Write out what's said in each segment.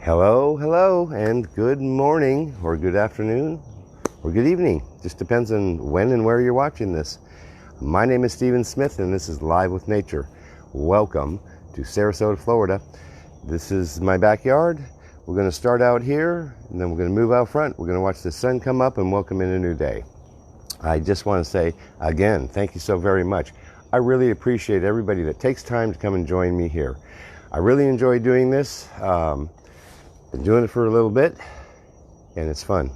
Hello, and good morning, or good afternoon, or good evening. Just depends on when and where you're watching this. My name is Stephen Smith, and this is Live with Nature. Welcome to Sarasota, Florida. This is my backyard. We're going to start out here, and then we're going to move out front. We're going to watch the sun come up and welcome in a new day. I just want to say, again, thank you so very much. I really appreciate everybody that takes time to come and join me here. I really enjoy doing this. Been doing it for a little bit, and it's fun.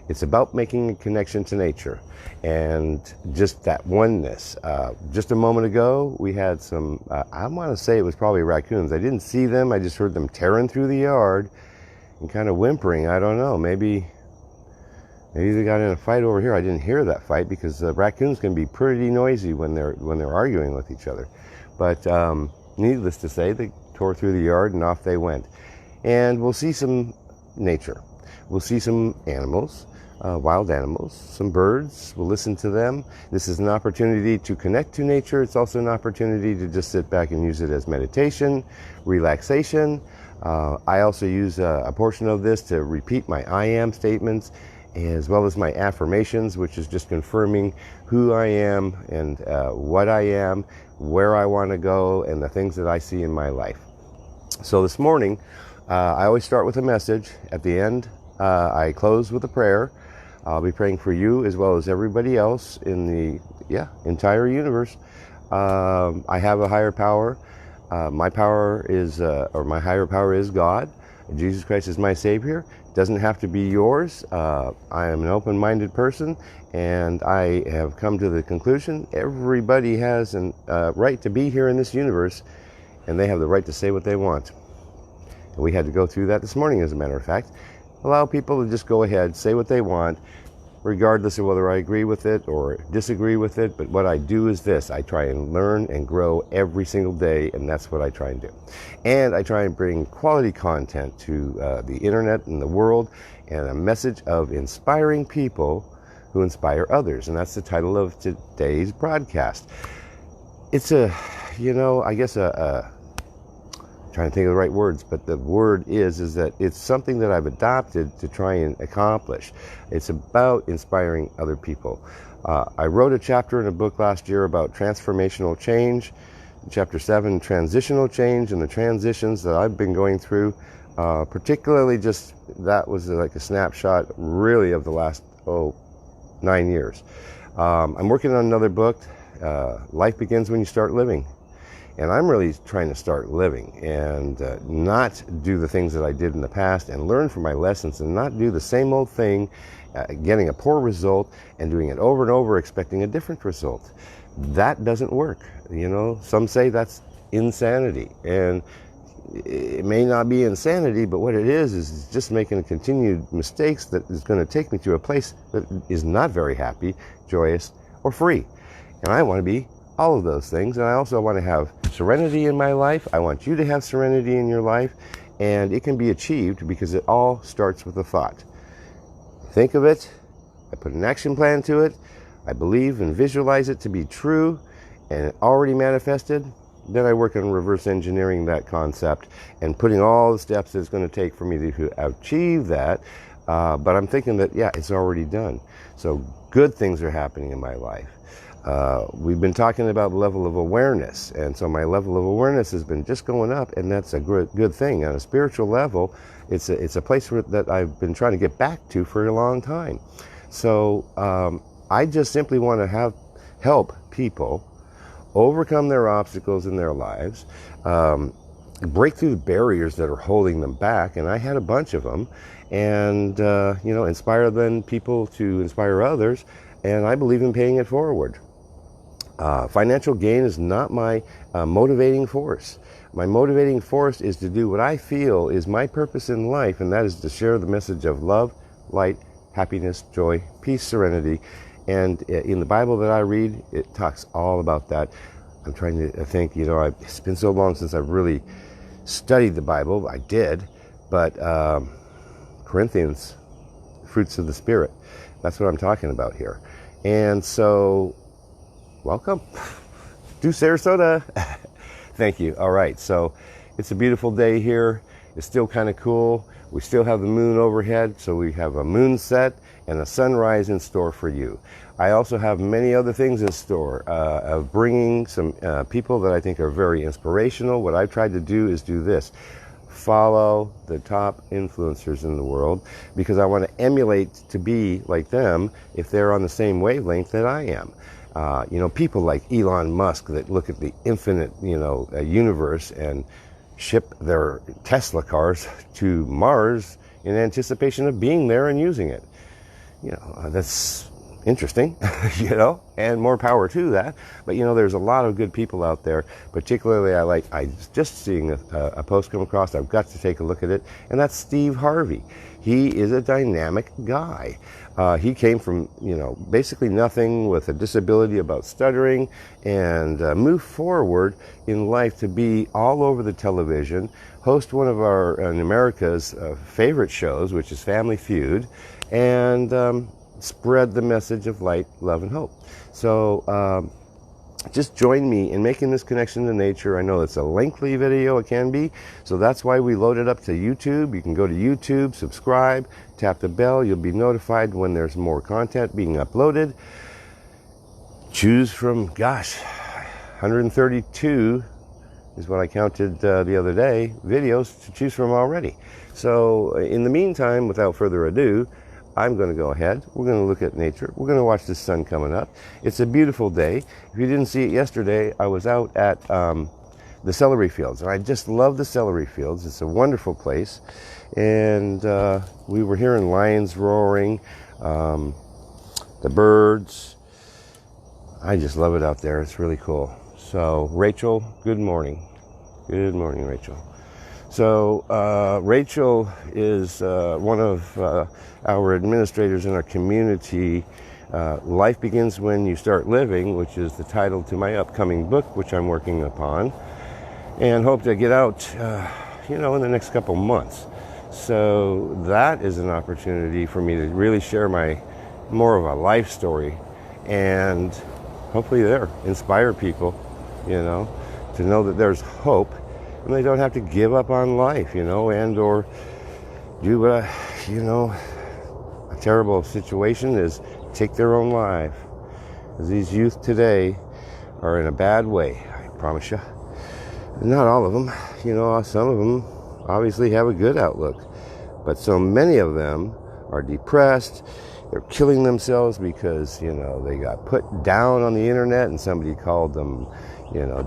It's about making a connection to nature and just that oneness. Just a moment ago, we had some, I want to say it was probably raccoons. I didn't see them. I just heard them tearing through the yard and kind of whimpering. I don't know. Maybe they got in a fight over here. I didn't hear that fight because raccoons can be pretty noisy when they're arguing with each other. But needless to say, they tore through the yard and off they went. And we'll see some nature. We'll see some animals, wild animals, some birds. We'll listen to them. This is an opportunity to connect to nature. It's also an opportunity to just sit back and use it as meditation, relaxation. I also use a portion of this to repeat my I am statements, as well as my affirmations, which is just confirming who I am and what I am, where I want to go, and the things that I see in my life. So this morning, I always start with a message. At the end, I close with a prayer. I'll be praying for you as well as everybody else in the entire universe. I have a higher power. My power is, or my higher power is God. Jesus Christ is my Savior. It doesn't have to be yours. I am an open-minded person, and I have come to the conclusion everybody has a right to be here in this universe, and they have the right to say what they want. And we had to go through that this morning, as a matter of fact. Allow people to just go ahead, say what they want, regardless of whether I agree with it or disagree with it. But what I do is this. I try and learn and grow every single day, and that's what I try and do. And I try and bring quality content to the internet and the world, and a message of inspiring people who inspire others. And that's the title of today's broadcast. It's trying to think of the right words, but the word is that it's something that I've adopted to try and accomplish. It's about inspiring other people. I wrote a chapter in a book last year about transformational change, chapter 7, transitional change, and the transitions that I've been going through, particularly just, that was like a snapshot really of the last 9 years. I'm working on another book, Life Begins When You Start Living. And I'm really trying to start living and not do the things that I did in the past, and learn from my lessons and not do the same old thing, getting a poor result and doing it over and over expecting a different result. That doesn't work. Some say that's insanity, and it may not be insanity, but what it is just making continued mistakes that is going to take me to a place that is not very happy, joyous, or free. And I want to be all of those things, and I also want to have serenity in my life. I want you to have serenity in your life, and it can be achieved because it all starts with a thought. Think of it, I put an action plan to it, I believe and visualize it to be true and already manifested. Then I work on reverse engineering that concept and putting all the steps that it's going to take for me to achieve that. But I'm thinking that, it's already done. So good things are happening in my life. We've been talking about the level of awareness, and so my level of awareness has been just going up, and that's a good thing. On a spiritual level, it's a place that I've been trying to get back to for a long time. So I just simply want to help people overcome their obstacles in their lives, break through the barriers that are holding them back, and I had a bunch of them, and inspire people to inspire others, and I believe in paying it forward. Financial gain is not my motivating force. My motivating force is to do what I feel is my purpose in life, and that is to share the message of love, light, happiness, joy, peace, serenity. And in the Bible that I read, it talks all about that. I'm trying to think, it's been so long since I've really studied the Bible. I did, but Corinthians, fruits of the Spirit, that's what I'm talking about here. And so, welcome to Sarasota. Thank you. All right, so it's a beautiful day here, is still kind of cool. We still have the moon overhead, so we have a moon set and a sunrise in store for you. I also have many other things in store of bringing some people that I think are very inspirational. What I've tried to do is do this: follow the top influencers in the world, because I want to emulate to be like them if they're on the same wavelength that I am. People like Elon Musk that look at the infinite, universe and ship their Tesla cars to Mars in anticipation of being there and using it. That's interesting, and more power to that. But there's a lot of good people out there. Particularly, I just seeing a post come across. I've got to take a look at it, and that's Steve Harvey. He is a dynamic guy. He came from basically nothing, with a disability, about stuttering, and moved forward in life to be all over the television, host one of our in America's favorite shows, which is Family Feud, and spread the message of light, love, and hope. So just join me in making this connection to nature. I know it's a lengthy video, it can be, so that's why we load it up to YouTube. You can go to YouTube, subscribe, tap the bell. You'll be notified when there's more content being uploaded. Choose from, 132 is what I counted the other day, videos to choose from already. So in the meantime, without further ado, I'm going to go ahead. We're going to look at nature. We're going to watch the sun coming up. It's a beautiful day. If you didn't see it yesterday, I was out at the celery fields, and I just love the celery fields. It's a wonderful place, and we were hearing lions roaring, the birds. I just love it out there. It's really cool. So, Rachel, good morning. Good morning, Rachel. So Rachel is one of our administrators in our community. Life Begins When You Start Living, which is the title to my upcoming book, which I'm working upon, and hope to get out, in the next couple months. So that is an opportunity for me to really share more of a life story, and hopefully inspire people, to know that there's hope. And they don't have to give up on life, and or do a terrible situation is take their own life. Because these youth today are in a bad way, I promise you. Not all of them, some of them obviously have a good outlook. But so many of them are depressed. They're killing themselves because, they got put down on the internet and somebody called them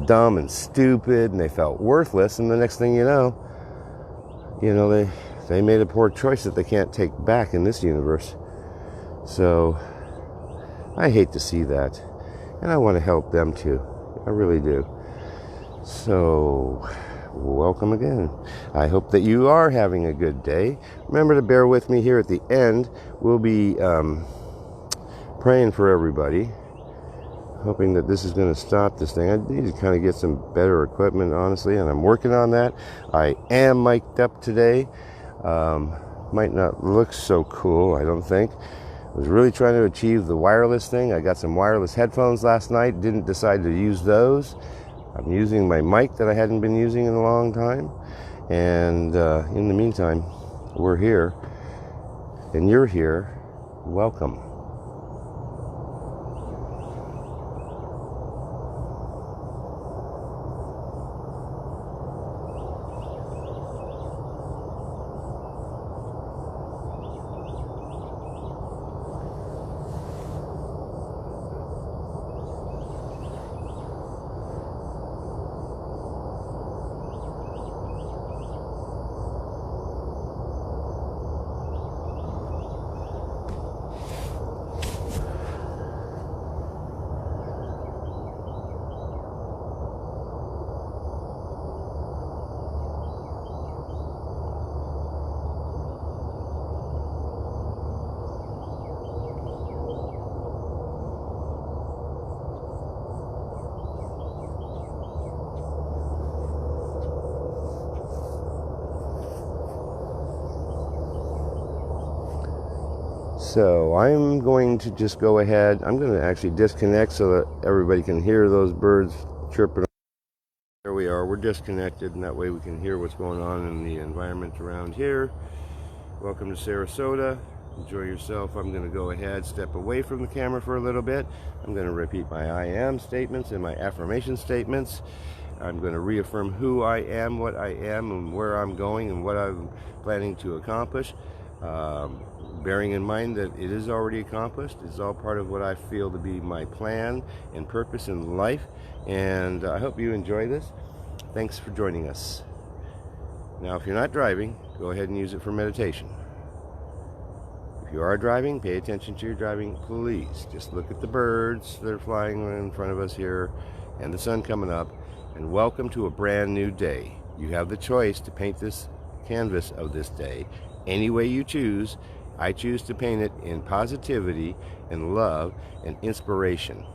dumb and stupid, and they felt worthless, and the next thing they made a poor choice that they can't take back in this universe. So I hate to see that, and I want to help them too. I really do. So welcome again. I hope that you are having a good day. Remember to bear with me here at the end. We'll be praying for everybody, hoping that this is going to stop this thing. I need to kind of get some better equipment, honestly, and I'm working on that. I am mic'd up today. Might not look so cool, I don't think. I was really trying to achieve the wireless thing. I got some wireless headphones last night, didn't decide to use those. I'm using my mic that I hadn't been using in a long time. And in the meantime, we're here, and you're here. Welcome. So I'm going to just go ahead. I'm going to actually disconnect so that everybody can hear those birds chirping. There we are. we're disconnected, and that way we can hear what's going on in the environment around here. Welcome to Sarasota. Enjoy yourself. I'm going to go ahead, step away from the camera for a little bit. I'm going to repeat my I am statements and my affirmation statements. I'm going to reaffirm who I am, what I am, and where I'm going, and what I'm planning to accomplish. Bearing in mind that it is already accomplished. It's all part of what I feel to be my plan and purpose in life. And I hope you enjoy this. Thanks for joining us. Now, if you're not driving, go ahead and use it for meditation. If you are driving, pay attention to your driving, please. Just look at the birds that are flying in front of us here and the sun coming up. And welcome to a brand new day. You have the choice to paint this canvas of this day any way you choose. I choose to paint it in positivity and love and inspiration.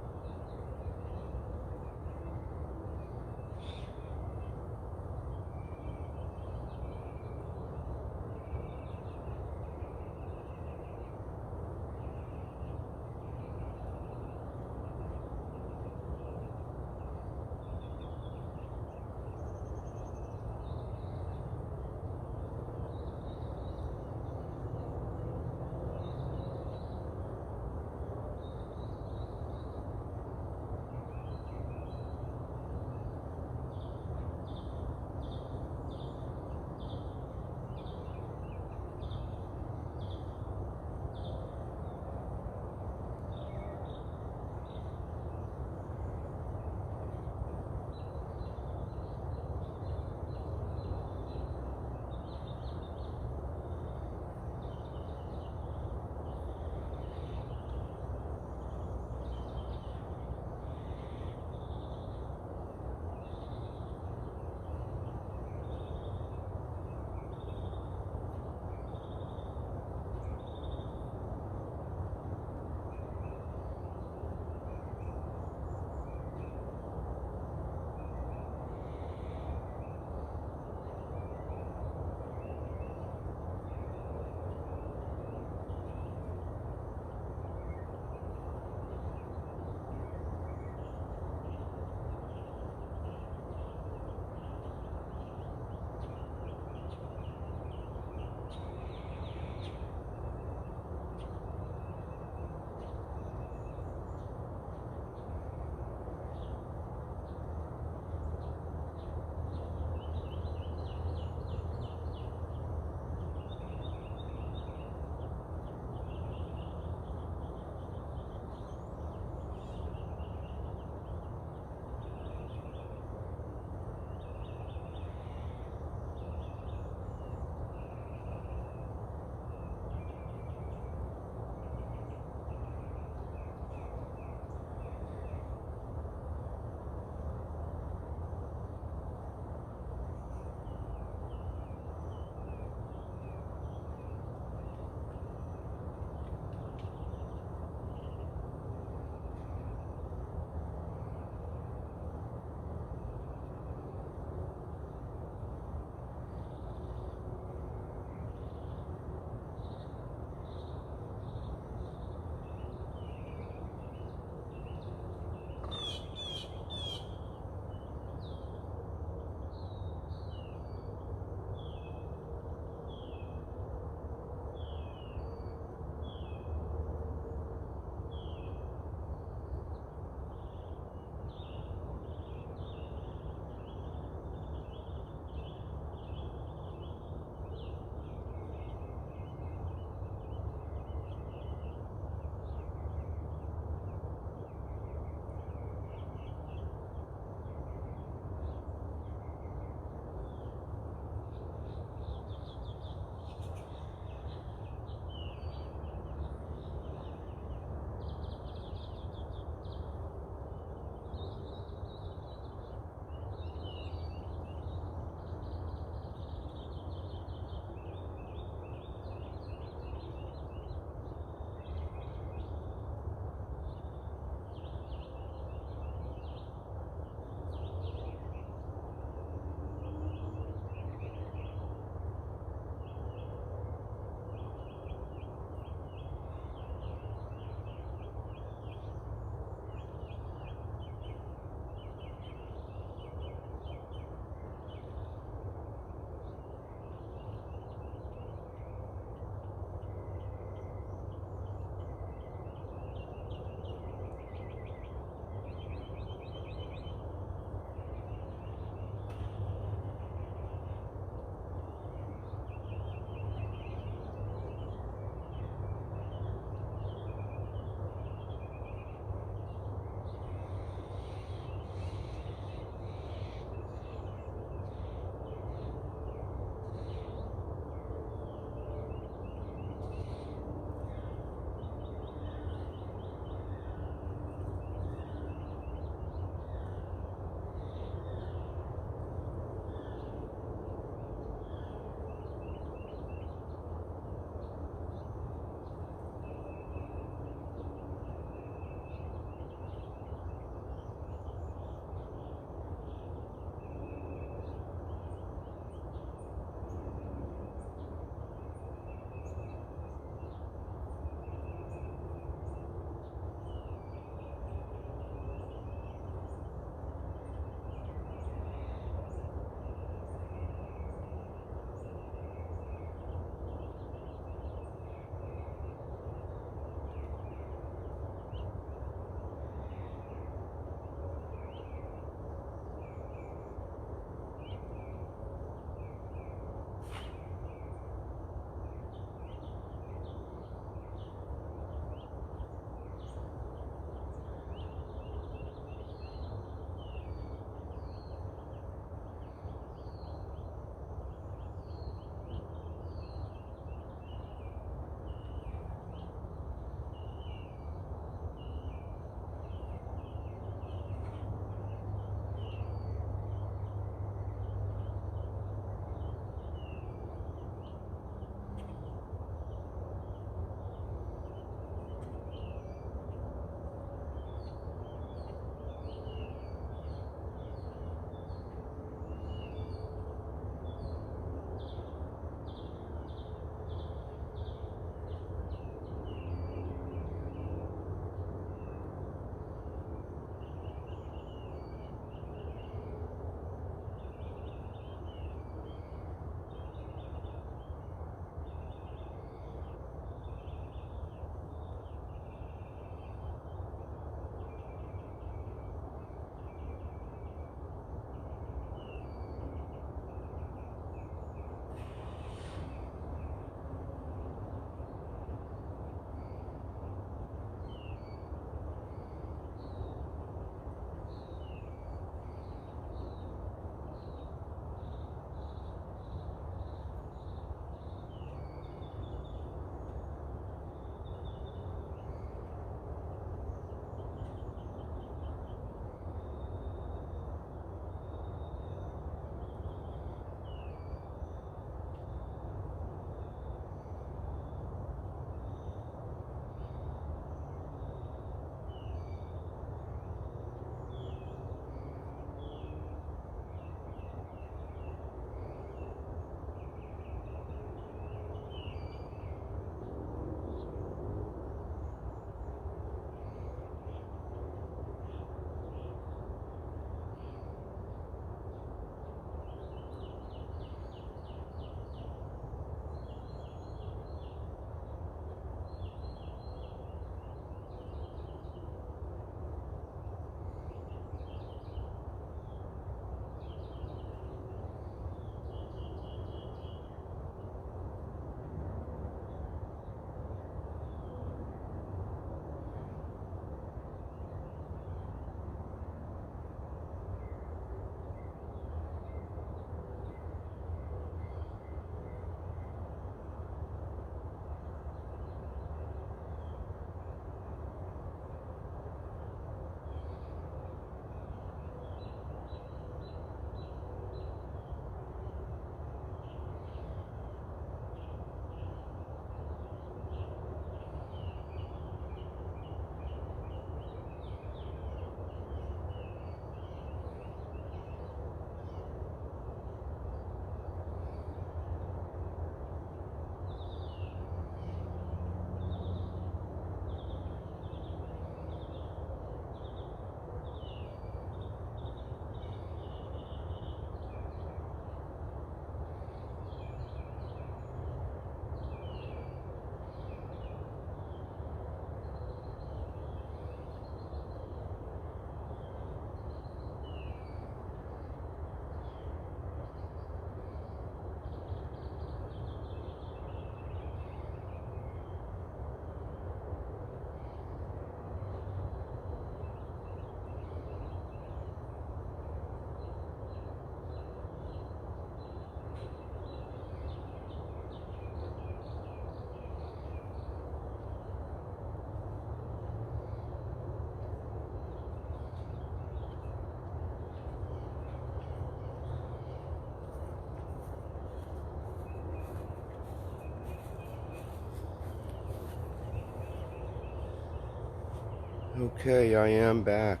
Okay, I am back.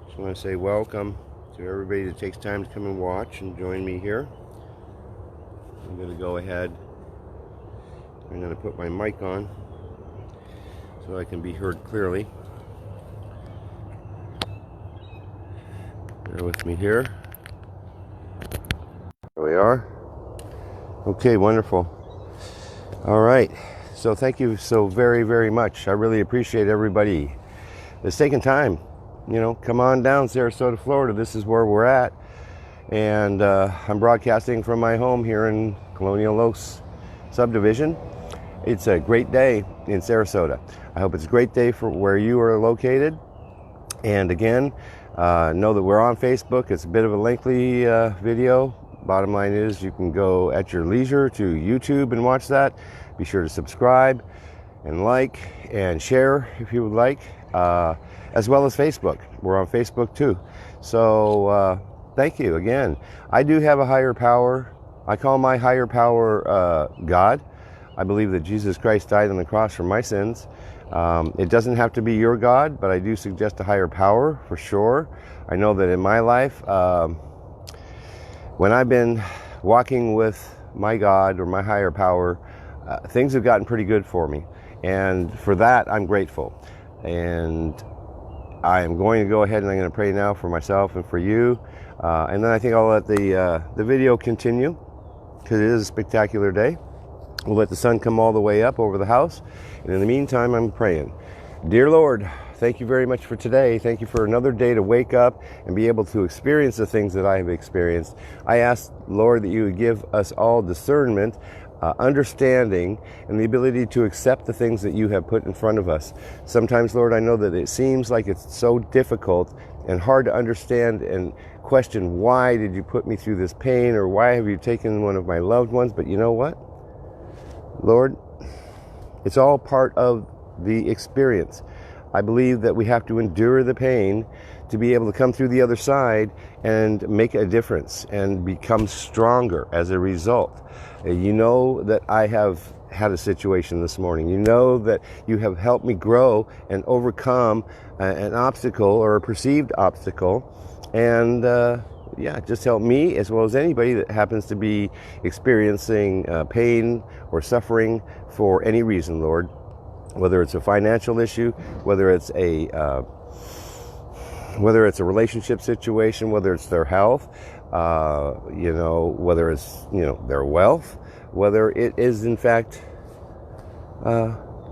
Just want to say welcome to everybody that takes time to come and watch and join me here. I'm going to go ahead. I'm going to put my mic on so I can be heard clearly. Bear with me here. There we are. Okay, wonderful. All right. So thank you so very, very much. I really appreciate everybody that's taking time. You know, come on down, Sarasota, Florida. This is where we're at. And I'm broadcasting from my home here in Colonial Oaks subdivision. It's a great day in Sarasota. I hope it's a great day for where you are located. And again, know that we're on Facebook. It's a bit of a lengthy video. Bottom line is you can go at your leisure to YouTube and watch that. Be sure to subscribe and like and share if you would like, as well as Facebook. We're on Facebook too. So thank you again. I do have a higher power. I call my higher power God. I believe that Jesus Christ died on the cross for my sins. It doesn't have to be your God, but I do suggest a higher power for sure. I know that in my life, when I've been walking with my God or my higher power, things have gotten pretty good for me. And for that, I'm grateful. And I am going to go ahead and I'm going to pray now for myself and for you. And then I think I'll let the video continue because it is a spectacular day. We'll let the sun come all the way up over the house. And in the meantime, I'm praying. Dear Lord, thank you very much for today. Thank you for another day to wake up and be able to experience the things that I have experienced. I ask, Lord, that you would give us all discernment, understanding, and the ability to accept the things that you have put in front of us. Sometimes, Lord, I know that it seems like it's so difficult and hard to understand and question, why did you put me through this pain, or why have you taken one of my loved ones? But you know what, Lord, it's all part of the experience. I believe that we have to endure the pain to be able to come through the other side and make a difference and become stronger as a result. You know that I have had a situation this morning. You know that you have helped me grow and overcome an obstacle or a perceived obstacle. And just help me as well as anybody that happens to be experiencing pain or suffering for any reason, Lord. Whether it's a financial issue, whether it's a relationship situation, whether it's their health, whether it's, their wealth, whether it is in fact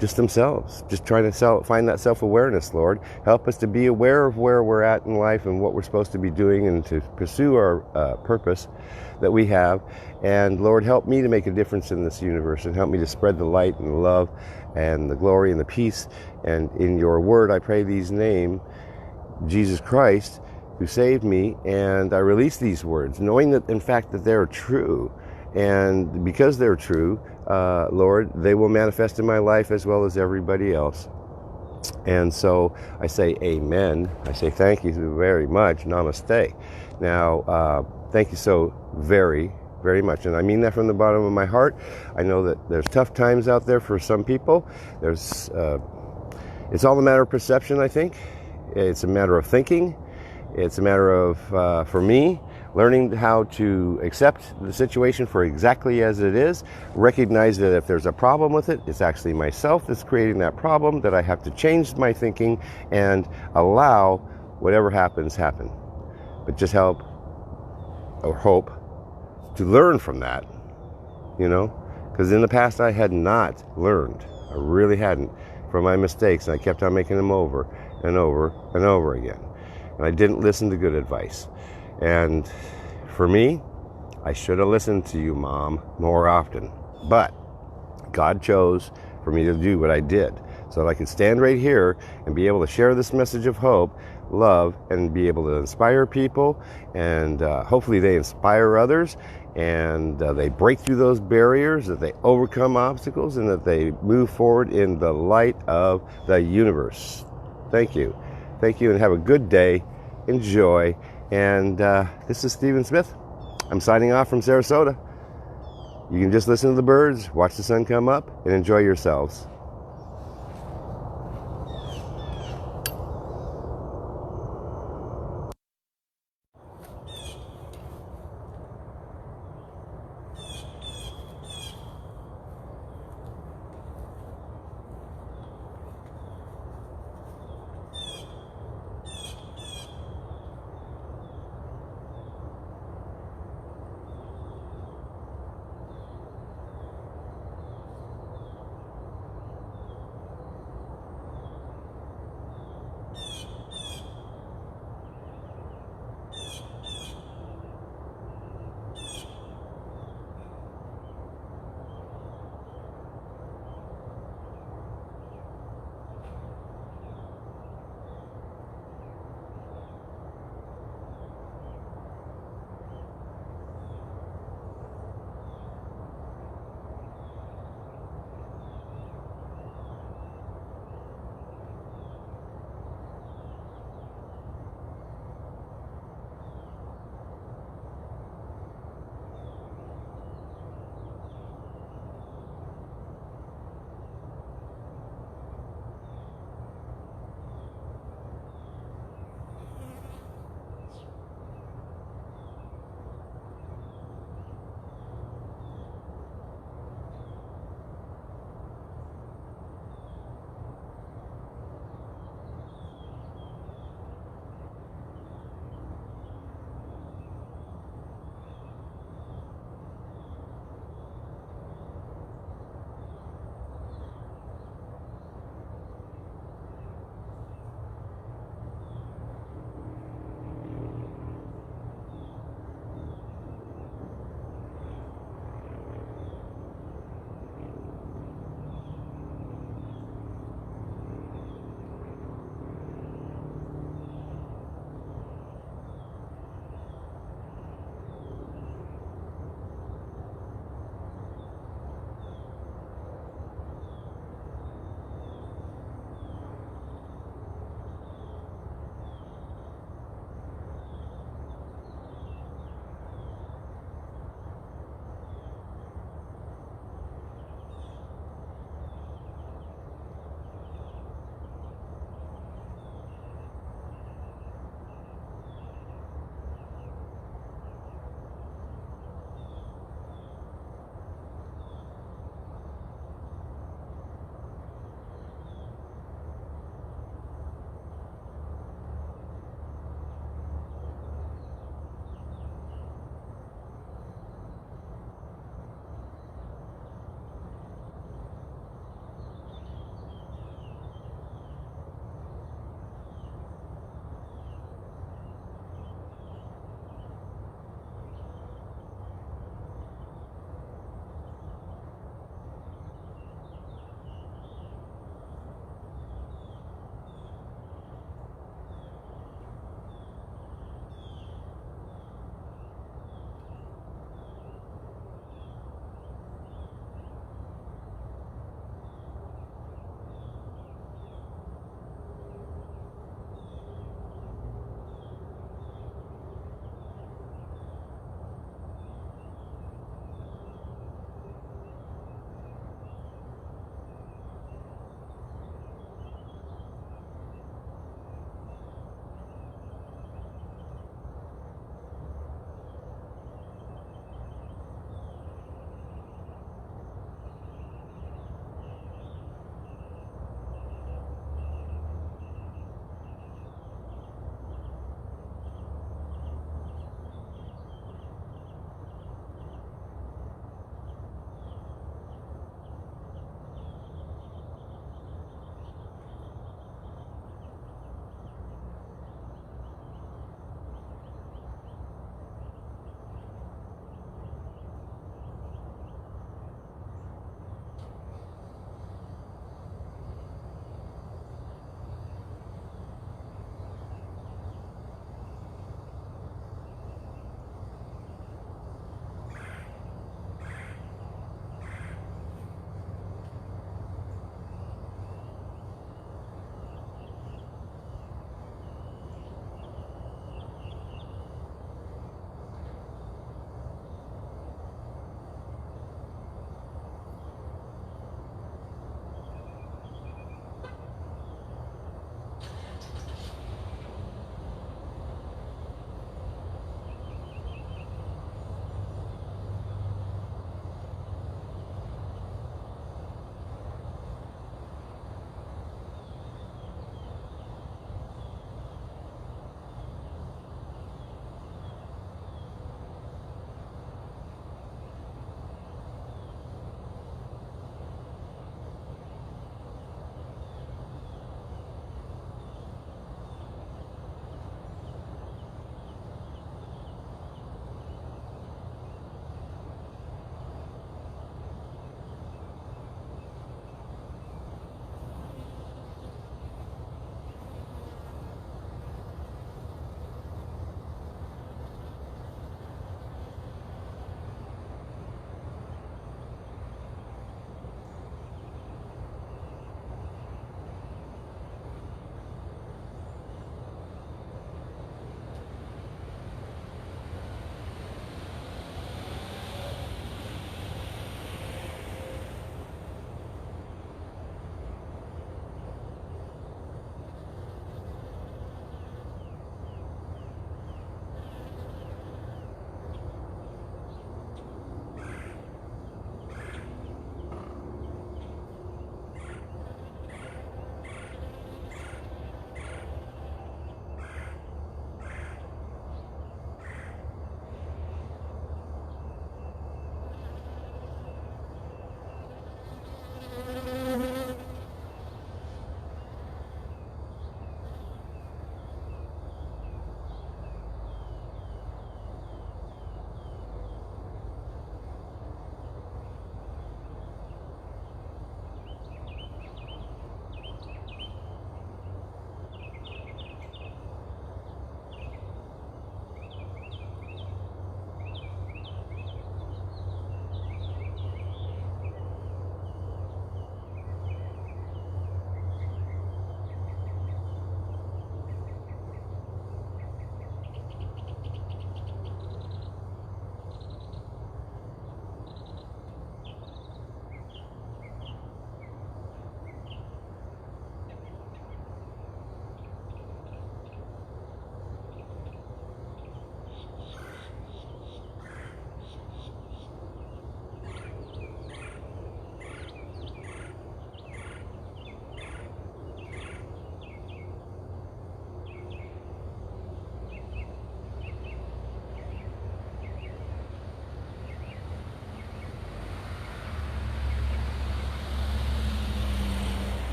just themselves, just trying to find that self-awareness, Lord. Help us to be aware of where we're at in life and what we're supposed to be doing and to pursue our purpose that we have. And Lord, help me to make a difference in this universe and help me to spread the light and the love and the glory and the peace. And in your word, I pray these name, Jesus Christ, who saved me, and I release these words, knowing that in fact that they're true. And because they're true, Lord, they will manifest in my life as well as everybody else. And so I say amen. I say thank you very much. Namaste. Now, thank you so very, very much. And I mean that from the bottom of my heart. I know that there's tough times out there for some people. It's all a matter of perception, I think. It's a matter of thinking. It's a matter of, for me, learning how to accept the situation for exactly as it is, recognize that if there's a problem with it, it's actually myself that's creating that problem, that I have to change my thinking and allow whatever happens, happen. But just help or hope to learn from that, because in the past I had not learned. I really hadn't, from my mistakes, and I kept on making them over and over and over again. And I didn't listen to good advice. And for me, I should have listened to you, Mom, more often. But God chose for me to do what I did so that I could stand right here and be able to share this message of hope, love, and be able to inspire people. And hopefully they inspire others, and they break through those barriers, that they overcome obstacles, and that they move forward in the light of the universe. Thank you. Thank you, and have a good day. Enjoy. And this is Stephen Smith. I'm signing off from Sarasota. You can just listen to the birds, watch the sun come up, and enjoy yourselves.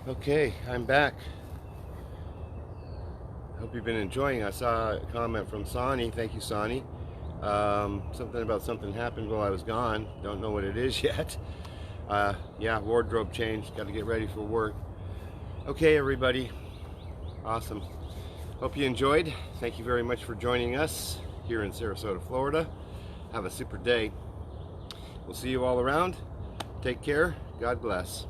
Okay, I'm back. Hope you've been enjoying. I saw a comment from Sonny. Thank you, Sonny. Something about something happened while I was gone. Don't know what it is yet. Yeah, wardrobe change. Got to get ready for work. Okay, everybody. Awesome. Hope you enjoyed. Thank you very much for joining us here in Sarasota, Florida. Have a super day. We'll see you all around. Take care. God bless.